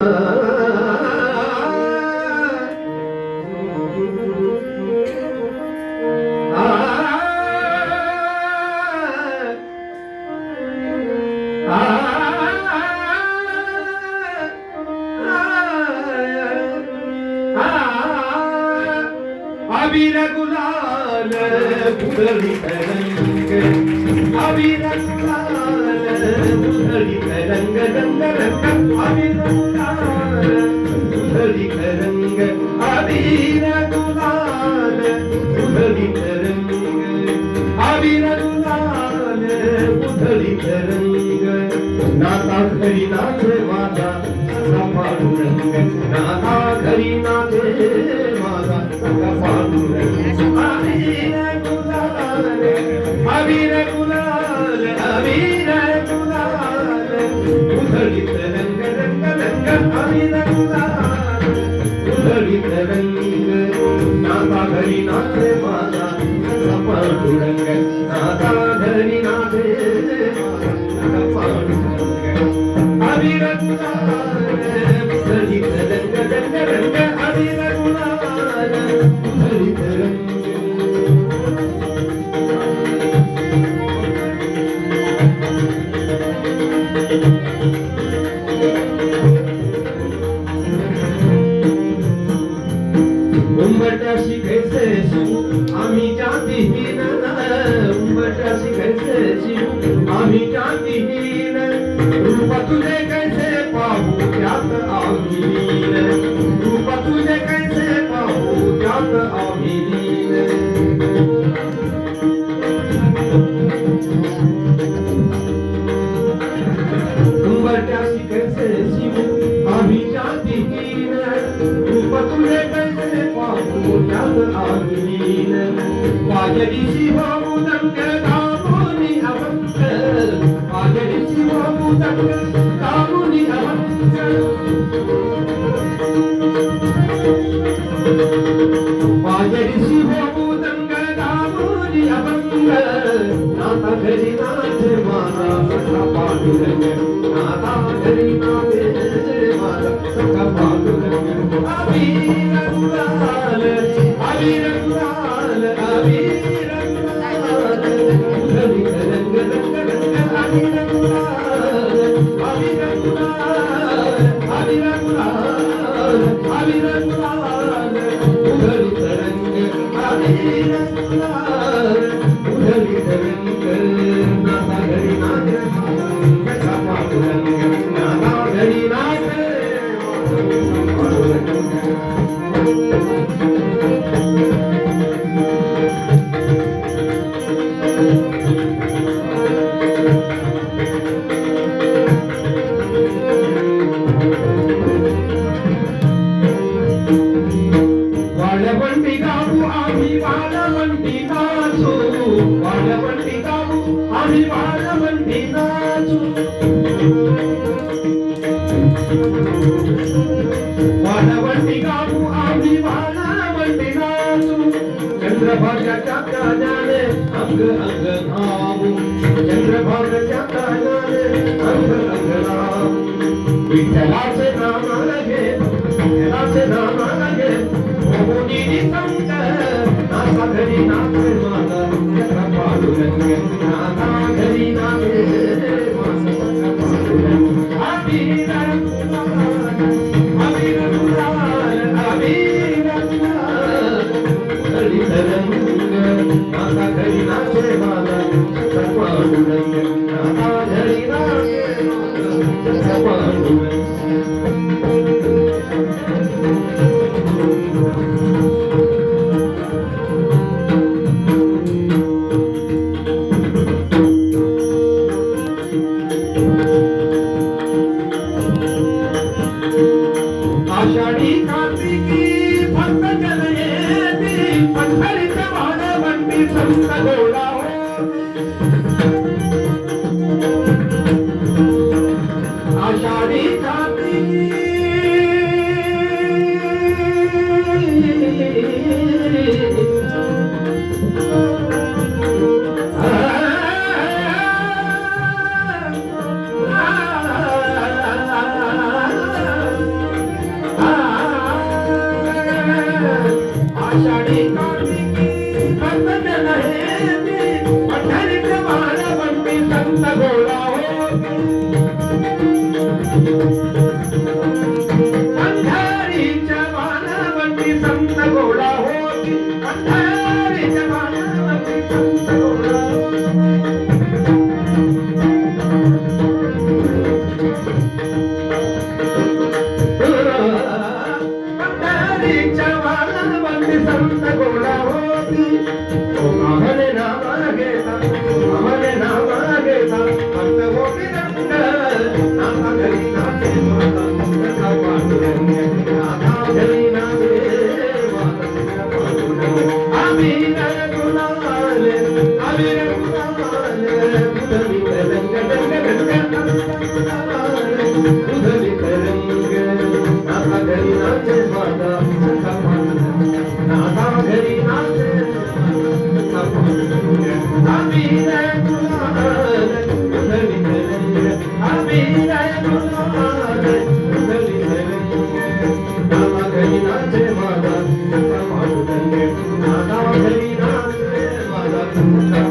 अबीर गुलाल उधळी रंग, अबीर गुलाल उधळी रंग, रंग रंग अबीर गुलाल उधळी रंग, अबीर गुलाल उधळी रंग, अबीर गुलाल उधळी रंग. नाता घरी नाचे माझा पांडुरंग, नाता घरी नाचे माझा पांडुरंग. अबीर गुलाल अबीर गुलाल अबीर गुलाल उधळीत रंग, रंग रंग अबीर गुलाल उधळीत रंग. नाता घरी नाचे माझा पांडुरंग, नाता घरी नाचे माझा पांडुरंग. अबीर गुलाल उधळीत रंग, रंग रंग अबीर गुलाल उधळीत रंग. उंबरठ्याशी कैसे शिवू आम्ही जातीहीन, उंबरठ्याशी कैसे शिवू आम्ही जातीहीन. रूप तुझे कैसे पाहू त्यात आम्ही लीन, रूप तुझे कैसे पाहू त्यात आम्ही लीन. उंबरठ्याशी कैसे शिवू आम्ही जातीहीन, रूप तुझे कैसे पाहू त्यात आम्ही लीन. वाजडीशी होऊ दंग दाबोनी अभंग, वाजडीशी होऊ दंग दाबोनी अभंग. वाजडीशी होऊ दंग दाबोनी अभंग. नाता घरी नाचे माझा सखा पांडुरंग, नाता घरी नाचे माझा सखा पांडुरंग. अबीर गुलाल अबीर गुलाल अबीर गुलाल उधळीत रंग, रंग रंग अबीर गुलाल अबीर गुलाल अबीर गुलाल अबीर गुलाल उधळीत रंग, अबीर गुलाल उधळीत रंग. नाता घरी नाचे माझा पांडुरंग, नाता घरी नाचे पांडुरंग. वाळवंटी गाऊ आम्ही वाळवंटी नाचू, वाळवंटी गाऊ आम्ही वाळवंटी नाचू. वाळवंटी गाऊ आम्ही वाळवंटी नाचू. चंद्रभागाच्या कानाने अंग अंग धावू, चंद्रभागाच्या कानाने अंग अंग धावू. विठ्ठलाचे नाम लगे, विठ्ठलाचे नाम लगे होऊनी संत. नाता घरी नाचे माझा सखा पांडुरंग, नाता घरी नाचे माझा सखा पांडुरंग. अबीर गुलाल अबीर गुलाल अबीर गुलाल उधळीत रंग. नाता घरी नाचे माझा सखा पांडुरंग, नाता घरी नाचे माझा सखा पांडुरंग. आषाढी कार्तिकी भक्त जन येती, पंढरीत वाळवंटी संत गोळा होती. आषाढी कार्तिकी आम्ही रे गुलाल उधळीतले आम्ही रे गुलाल उधळीतले नाना घरी नाचे माझा नाना घरी नाचे माझा